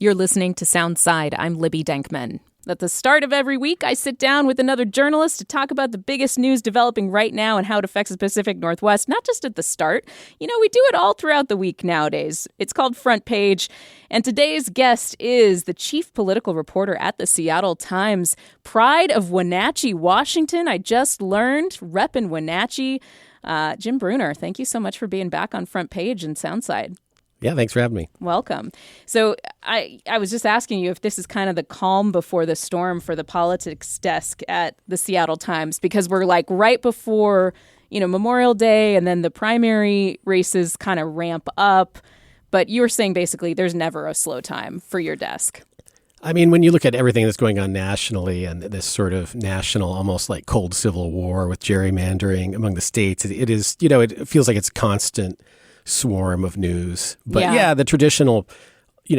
You're listening to Soundside. I'm Libby Denkman. At the start of every week, I sit down with another journalist to talk about the biggest news developing right now and how it affects the Pacific Northwest, not just at the start. You know, we do it all throughout the week nowadays. It's called Front Page, and today's guest is the chief political reporter at the Seattle Times, pride of Wenatchee, Washington. I just learned, repping Wenatchee. Jim Brunner, thank you so much for being back on Front Page and Soundside. Yeah, thanks for having me. Welcome. So I was just asking you if this is kind of the calm before the storm for the politics desk at the Seattle Times, because we're like right before, Memorial Day, and then the primary races kind of ramp up. But you were saying basically there's never a slow time for your desk. I mean, when you look at everything that's going on nationally and this sort of national, almost like cold civil war with gerrymandering among the states, it is, it feels like it's constant swarm of news. But yeah, the traditional,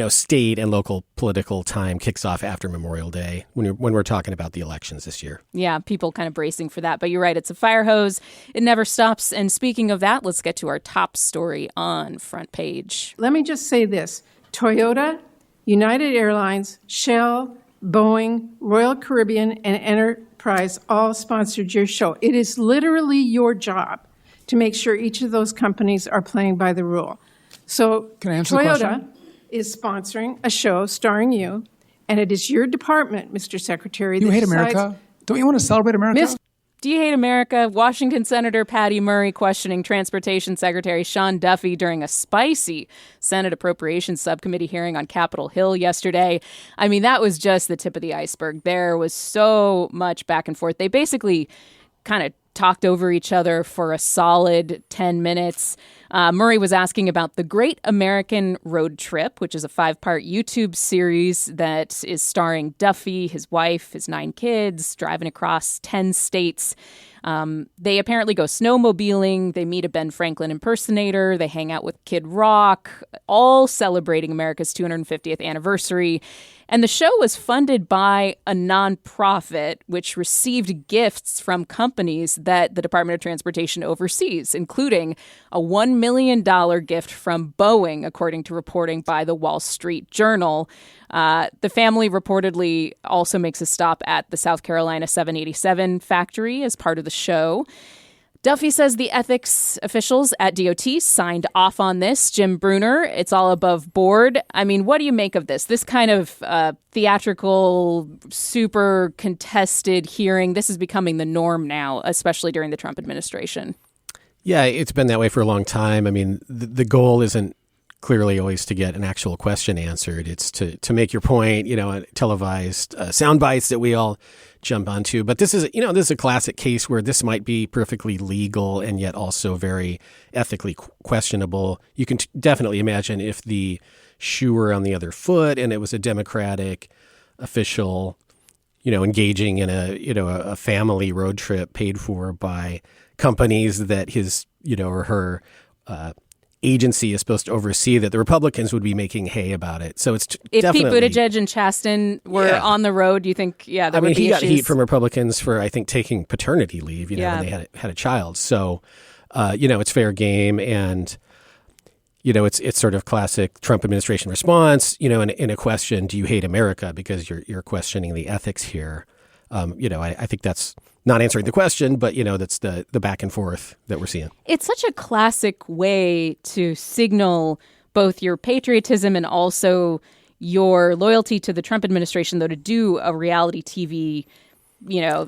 state and local political time kicks off after Memorial Day when we're talking about the elections this year. Yeah, people kind of bracing for that. But you're right, it's a fire hose. It never stops. And speaking of that, let's get to our top story on Front Page. Let me just say this. Toyota, United Airlines, Shell, Boeing, Royal Caribbean, and Enterprise all sponsored your show. It is literally your job to make sure each of those companies are playing by the rule. So can I answer the question? Toyota is sponsoring a show starring you, and it is your department, Mr. Secretary. You hate America? Don't you want to celebrate America? Do you hate America? Washington Senator Patty Murray questioning Transportation Secretary Sean Duffy during a spicy Senate Appropriations Subcommittee hearing on Capitol Hill yesterday. I mean, that was just the tip of the iceberg. There was so much back and forth. They basically kind of talked over each other for a solid 10 minutes. Murray was asking about the Great American Road Trip, which is a 5-part YouTube series that is starring Duffy, his wife, his 9 kids, driving across 10 states. They apparently go snowmobiling. They meet a Ben Franklin impersonator. They hang out with Kid Rock, all celebrating America's 250th anniversary. And the show was funded by a nonprofit, which received gifts from companies that the Department of Transportation oversees, including a $1 million gift from Boeing, according to reporting by the Wall Street Journal. The family reportedly also makes a stop at the South Carolina 787 factory as part of the show. Duffy says the ethics officials at DOT signed off on this. Jim Brunner, it's all above board. I mean, what do you make of this? This kind of theatrical, super contested hearing, this is becoming the norm now, especially during the Trump administration. Yeah, it's been that way for a long time. I mean, the goal isn't clearly always to get an actual question answered. It's to make your point, televised sound bites that we all jump onto. But this is a classic case where this might be perfectly legal and yet also very ethically questionable. You can definitely imagine if the shoe were on the other foot and it was a Democratic official, engaging in a family road trip paid for by companies that his, or her agency is supposed to oversee, that the Republicans would be making hay about it. So it's if definitely, Pete Buttigieg and Chasten were on the road, do you think, there would be he got issues? heat from Republicans for, I think, taking paternity leave, when they had a child. So, it's fair game. And, it's sort of classic Trump administration response, in a question, do you hate America? Because you're questioning the ethics here. I think that's not answering the question, but, that's the back and forth that we're seeing. It's such a classic way to signal both your patriotism and also your loyalty to the Trump administration, though, to do a reality TV,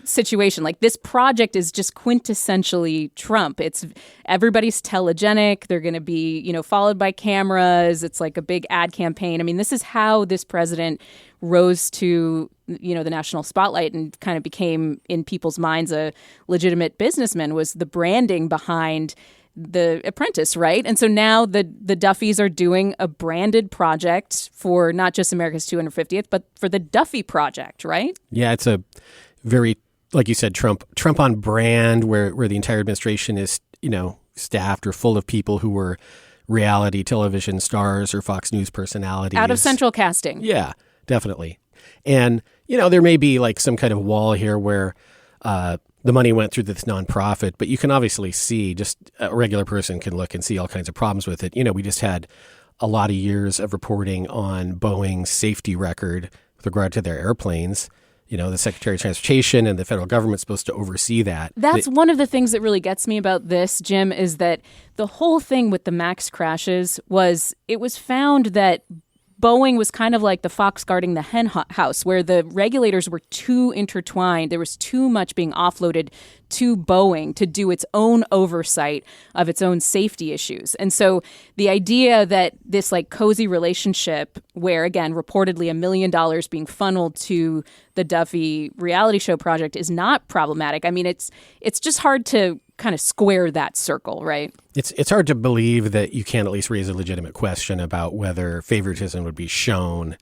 situation. Like, this project is just quintessentially Trump. It's everybody's telegenic. They're going to be, followed by cameras. It's like a big ad campaign. I mean, this is how this president rose to, the national spotlight and kind of became in people's minds a legitimate businessman, was the branding behind The Apprentice, right? And so now the Duffys are doing a branded project for not just America's 250th, but for the Duffy Project, right? Yeah, it's a very, like you said, Trump on brand, where the entire administration is, staffed or full of people who were reality television stars or Fox News personalities. Out of central casting. Yeah, definitely. And, there may be like some kind of wall here where the money went through this nonprofit, but you can obviously see, just a regular person can look and see all kinds of problems with it. We just had a lot of years of reporting on Boeing's safety record with regard to their airplanes. The Secretary of Transportation and the federal government's supposed to oversee that. That's one of the things that really gets me about this, Jim, is that the whole thing with the MAX crashes was it was found that Boeing was kind of like the fox guarding the hen house, where the regulators were too intertwined. There was too much being offloaded to Boeing to do its own oversight of its own safety issues. And so the idea that this like cozy relationship where, again, reportedly $1 million being funneled to the Duffy reality show project is not problematic. I mean, it's just hard to kind of square that circle, right? It's hard to believe that you can't at least raise a legitimate question about whether favoritism would be shown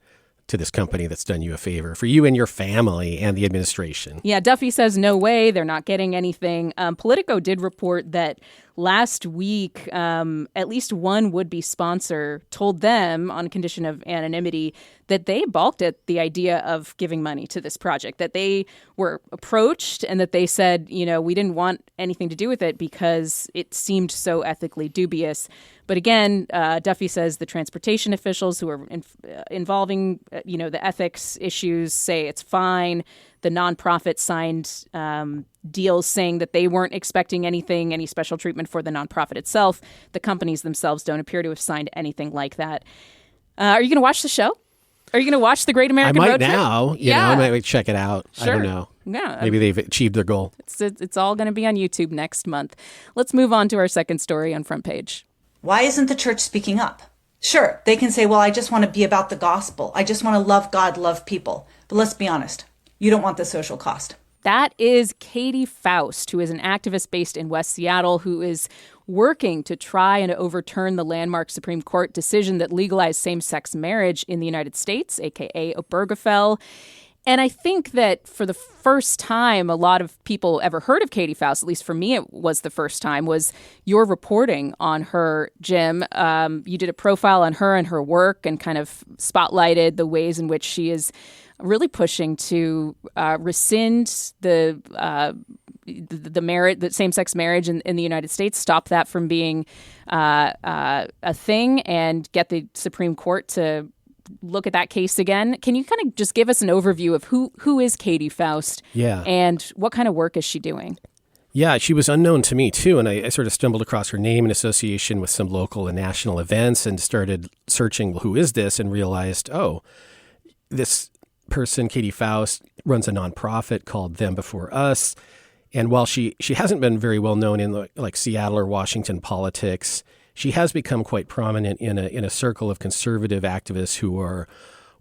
to this company that's done you a favor, for you and your family and the administration. Yeah, Duffy says no way, they're not getting anything. Politico did report that last week, at least one would-be sponsor told them, on condition of anonymity, that they balked at the idea of giving money to this project, that they were approached and that they said, we didn't want anything to do with it because it seemed so ethically dubious. But again, Duffy says the transportation officials who are involving, the ethics issues say it's fine. The nonprofit signed deals saying that they weren't expecting any special treatment for the nonprofit itself. The companies themselves don't appear to have signed anything like that. Are you going to watch the show? Are you going to watch The Great American Road Trip? I might now. I might check it out. Sure. I don't know. Yeah. Maybe they've achieved their goal. It's all going to be on YouTube next month. Let's move on to our second story on Front Page. Why isn't the church speaking up? Sure, they can say, well, I just want to be about the gospel. I just want to love God, love people. But let's be honest. You don't want the social cost. That is Katie Faust, who is an activist based in West Seattle, who is working to try and overturn the landmark Supreme Court decision that legalized same-sex marriage in the United States, a.k.a. Obergefell. And I think that for the first time a lot of people ever heard of Katie Faust, at least for me it was the first time, was your reporting on her, Jim. You did a profile on her and her work and kind of spotlighted the ways in which she is really pushing to rescind the same-sex marriage in the United States, stop that from being a thing, and get the Supreme Court to look at that case again. Can you kind of just give us an overview of who is Katie Faust? Yeah. And what kind of work is she doing? Yeah, she was unknown to me, too, and I sort of stumbled across her name in association with some local and national events and started searching, well, who is this, and realized, this person, Katie Faust, runs a nonprofit called Them Before Us, and while she hasn't been very well known in like Seattle or Washington politics, she has become quite prominent in a circle of conservative activists who are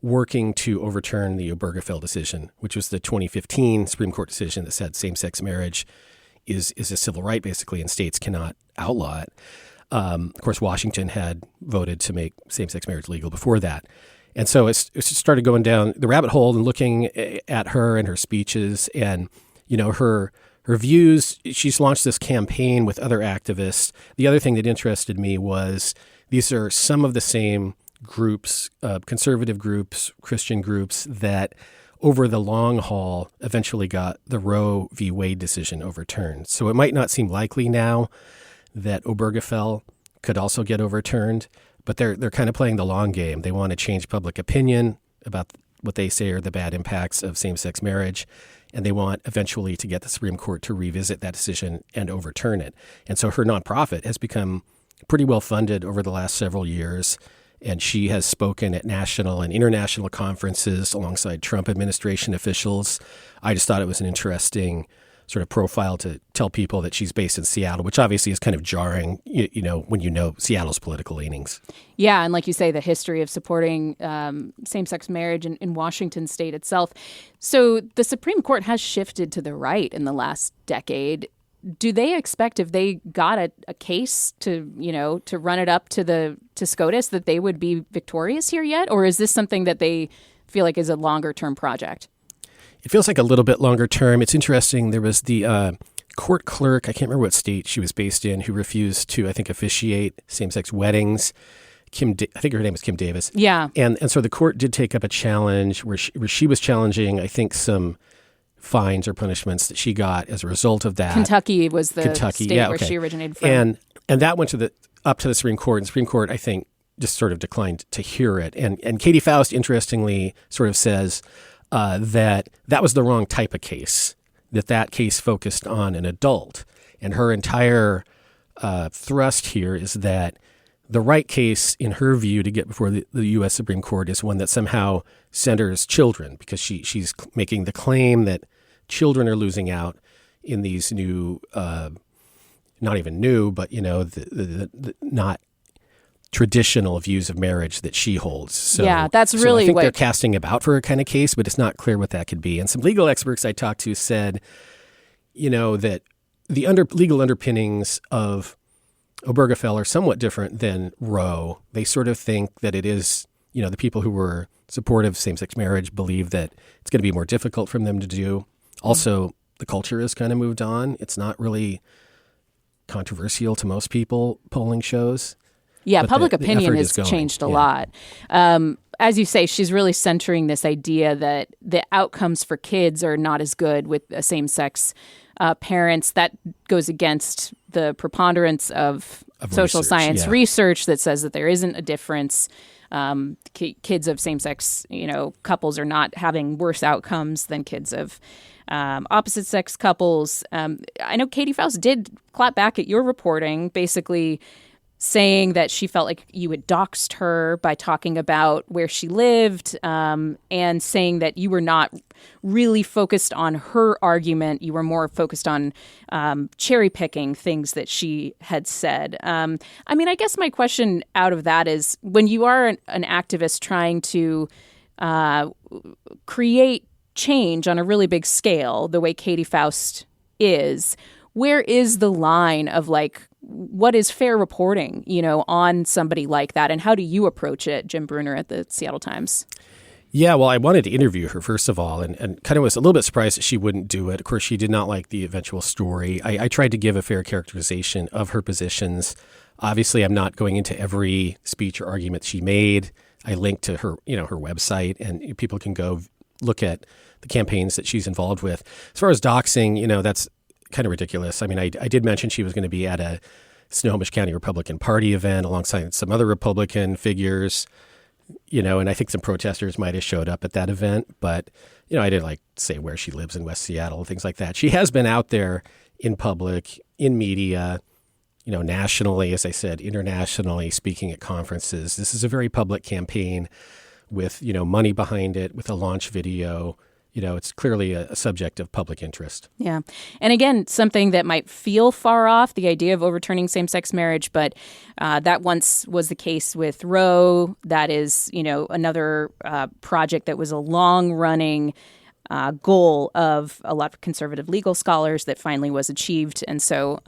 working to overturn the Obergefell decision, which was the 2015 Supreme Court decision that said same-sex marriage is a civil right, basically, and states cannot outlaw it. Of course, Washington had voted to make same-sex marriage legal before that. And so it started going down the rabbit hole and looking at her and her speeches and, her views. She's launched this campaign with other activists. The other thing that interested me was these are some of the same groups, conservative groups, Christian groups that over the long haul eventually got the Roe v. Wade decision overturned. So it might not seem likely now that Obergefell could also get overturned, but they're kind of playing the long game. They want to change public opinion about what they say are the bad impacts of same-sex marriage, and they want eventually to get the Supreme Court to revisit that decision and overturn it. And so her nonprofit has become pretty well funded over the last several years, and she has spoken at national and international conferences alongside Trump administration officials. I just thought it was an interesting sort of profile to tell people that she's based in Seattle, which obviously is kind of jarring, when you know Seattle's political leanings. Yeah, and like you say, the history of supporting same-sex marriage in Washington state itself. So the Supreme Court has shifted to the right in the last decade. Do they expect, if they got a case to run it up to SCOTUS, that they would be victorious here yet? Or is this something that they feel like is a longer-term project? It feels like a little bit longer term. It's interesting. There was the court clerk, I can't remember what state she was based in, who refused to, I think, officiate same-sex weddings. I think her name is Kim Davis. Yeah. And so the court did take up a challenge where she was challenging, I think, some fines or punishments that she got as a result of that. Kentucky was the state where she originated from. And that went up to the Supreme Court. And the Supreme Court, I think, just sort of declined to hear it. And Katie Faust, interestingly, sort of says that was the wrong type of case, that case focused on an adult. And her entire thrust here is that the right case, in her view, to get before the U.S. Supreme Court is one that somehow centers children, because she's making the claim that children are losing out in these new, not even new, but, the not traditional views of marriage that she holds. So, that's really I think what they're casting about for a kind of case, but it's not clear what that could be. And some legal experts I talked to said, that the legal underpinnings of Obergefell are somewhat different than Roe. They sort of think that it is, the people who were supportive of same-sex marriage believe that it's going to be more difficult for them to do. Also, the culture has kind of moved on. It's not really controversial to most people, polling shows. Yeah, but public the opinion has changed a lot. As you say, she's really centering this idea that the outcomes for kids are not as good with same-sex parents. That goes against the preponderance of social science research that says that there isn't a difference. Kids of same-sex, couples are not having worse outcomes than kids of opposite-sex couples. I know Katie Faust did clap back at your reporting, basically saying that she felt like you had doxed her by talking about where she lived, and saying that you were not really focused on her argument. You were more focused on cherry picking things that she had said. I guess my question out of that is, when you are an activist trying to create change on a really big scale, the way Katie Faust is, where is the line of what is fair reporting, on somebody like that? And how do you approach it, Jim Bruner at the Seattle Times? Yeah, well, I wanted to interview her, first of all, and kind of was a little bit surprised that she wouldn't do it. Of course, she did not like the eventual story. I tried to give a fair characterization of her positions. Obviously, I'm not going into every speech or argument she made. I linked to her, her website, and people can go look at the campaigns that she's involved with. As far as doxing, that's kind of ridiculous. I mean, I did mention she was going to be at a Snohomish County Republican Party event alongside some other Republican figures, and I think some protesters might have showed up at that event. But, I didn't say where she lives in West Seattle, things like that. She has been out there in public, in media, nationally, as I said, internationally, speaking at conferences. This is a very public campaign with, money behind it, with a launch video. It's clearly a subject of public interest. Yeah. And again, something that might feel far off, the idea of overturning same-sex marriage, but that once was the case with Roe. That is, another project that was a long-running goal of a lot of conservative legal scholars that finally was achieved. And so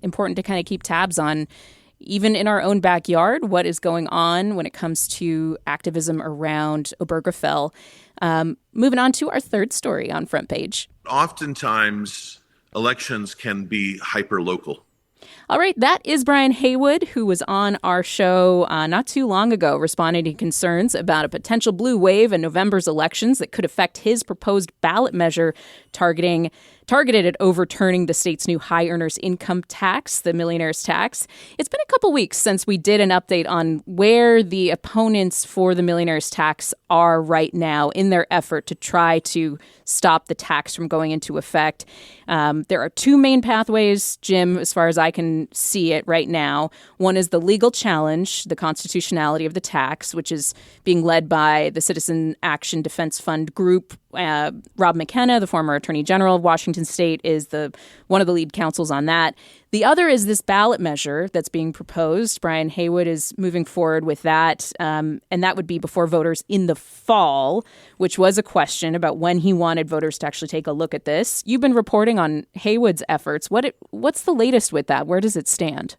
important to kind of keep tabs on, even in our own backyard, what is going on when it comes to activism around Obergefell. Moving on to our third story on Front Page. Oftentimes, elections can be hyper-local. All right, that is Brian Haywood, who was on our show not too long ago, responding to concerns about a potential blue wave in November's elections that could affect his proposed ballot measure targeted at overturning the state's new high earners income tax, the millionaire's tax. It's been a couple weeks since we did an update on where the opponents for the millionaire's tax are right now in their effort to try to stop the tax from going into effect. There are two main pathways, Jim, as far as I can see it right now. One is the legal challenge, the constitutionality of the tax, which is being led by the Citizen Action Defense Fund group. Rob McKenna, the former Attorney General of Washington State, is one of the lead counsels on that. The other is this ballot measure that's being proposed. Brian Haywood is moving forward with that, and that would be before voters in the fall, which was a question about when he wanted voters to actually take a look at this. You've been reporting on Haywood's efforts. What's the latest with that? Where does it stand?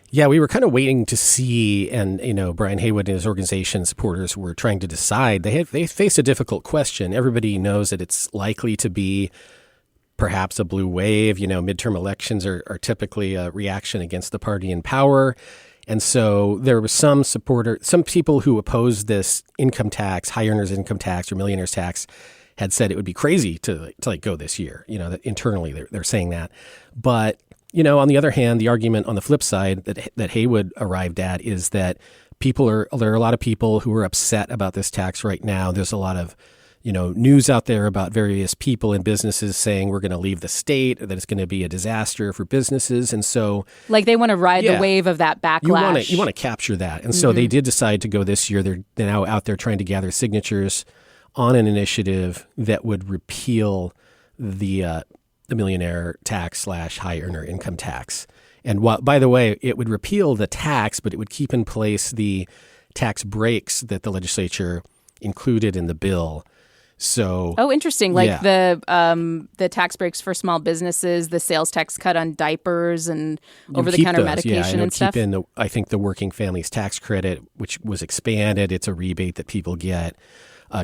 Yeah, we were kind of waiting to see, and Brian Haywood and his organization supporters were trying to decide. They faced a difficult question. Everybody knows that it's likely to be perhaps a blue wave. Midterm elections are typically a reaction against the party in power. And so there was some people who opposed this income tax, high earners income tax or millionaires tax, had said it would be crazy to go this year. That internally they're saying that. But on the other hand, the argument on the flip side that Haywood arrived at is that there are a lot of people who are upset about this tax right now. There's a lot of news out there about various people and businesses saying we're going to leave the state, or that it's going to be a disaster for businesses. And so like they want to ride the wave of that backlash. You want to capture that. And so they did decide to go this year. They're now out there trying to gather signatures on an initiative that would repeal the millionaire tax / high earner income tax. And by the way, it would repeal the tax, but it would keep in place the tax breaks that the legislature included in the bill. So, interesting. Like the tax breaks for small businesses, the sales tax cut on diapers and over-the-counter medication and stuff. Keep in I think the working families tax credit, which was expanded. It's a rebate that people get,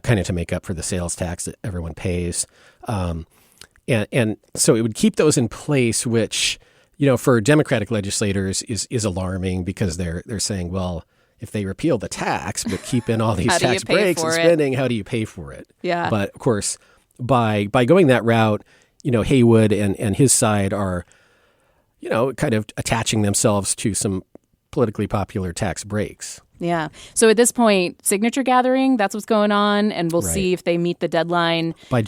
kind of to make up for the sales tax that everyone pays. And so it would keep those in place, which for Democratic legislators is alarming, because they're saying, well, if they repeal the tax but keep in all these tax breaks and spending, how do you pay for it? Yeah. But of course, by going that route, Haywood and his side are, kind of attaching themselves to some politically popular tax breaks. Yeah. So at this point, signature gathering, that's what's going on, and we'll see if they meet the deadline. By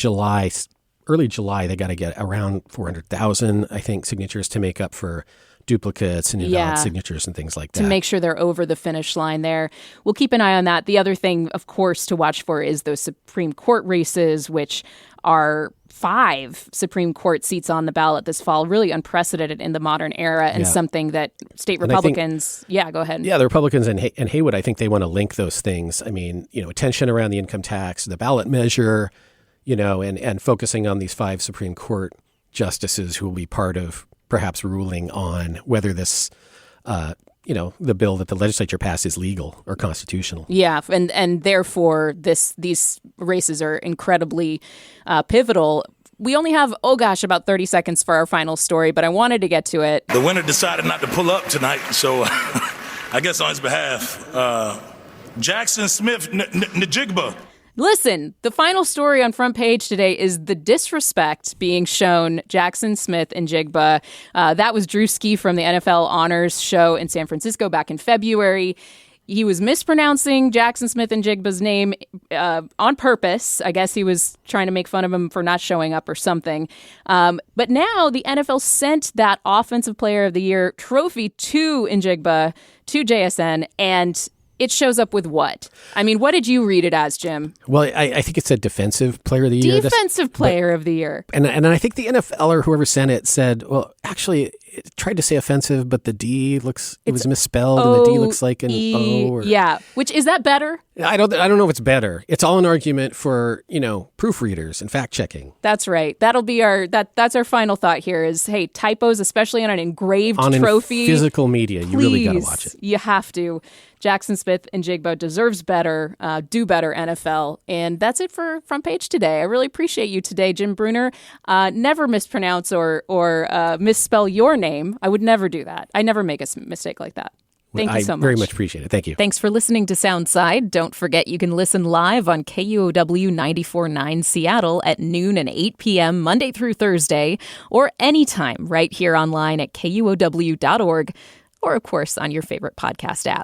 early July, they got to get around 400,000, I think, signatures to make up for duplicates and invalid signatures and things like that. To make sure they're over the finish line there. We'll keep an eye on that. The other thing, of course, to watch for is those Supreme Court races, which are 5 Supreme Court seats on the ballot this fall, really unprecedented in the modern era, and something that state Republicans, go ahead. Yeah, the Republicans and Haywood, I think they want to link those things. I mean, attention around the income tax, the ballot measure, and focusing on these 5 Supreme Court justices who will be part of perhaps ruling on whether this, the bill that the legislature passed is legal or constitutional. Yeah, and therefore these races are incredibly pivotal. We only have, about 30 seconds for our final story, but I wanted to get to it. The winner decided not to pull up tonight, so I guess on his behalf, Jaxon Smith-Njigba. Listen, the final story on Front Page today is the disrespect being shown Jaxon Smith-Njigba. That was Drew Ski from the NFL Honors Show in San Francisco back in February. He was mispronouncing Jaxon Smith-Njigba's name on purpose. I guess he was trying to make fun of him for not showing up or something. But now the NFL sent that Offensive Player of the Year trophy to Njigba, to JSN, and it shows up with what? I mean, what did you read it as, Jim? Well, I think it said Defensive Player of the Year. Defensive Player of the Year. And I think the NFL or whoever sent it said, well, actually, it tried to say offensive, but the D it was misspelled, and the D looks like an O. Yeah, which, is that better? I don't know if it's better. It's all an argument for, proofreaders and fact checking. That's right. That'll be that's our final thought here is, hey, typos, especially on an engraved trophy. On physical media, you really got to watch it. You have to. Jaxon Smith-Njigba deserves better, do better, NFL. And that's it for Front Page today. I really appreciate you today, Jim Brunner. Never mispronounce or misspell your name. I would never do that. I never make a mistake like that. Thank you so much. I very much appreciate it. Thank you. Thanks for listening to Soundside. Don't forget you can listen live on KUOW 94.9 Seattle at noon and 8 p.m. Monday through Thursday, or anytime right here online at KUOW.org, or of course on your favorite podcast app.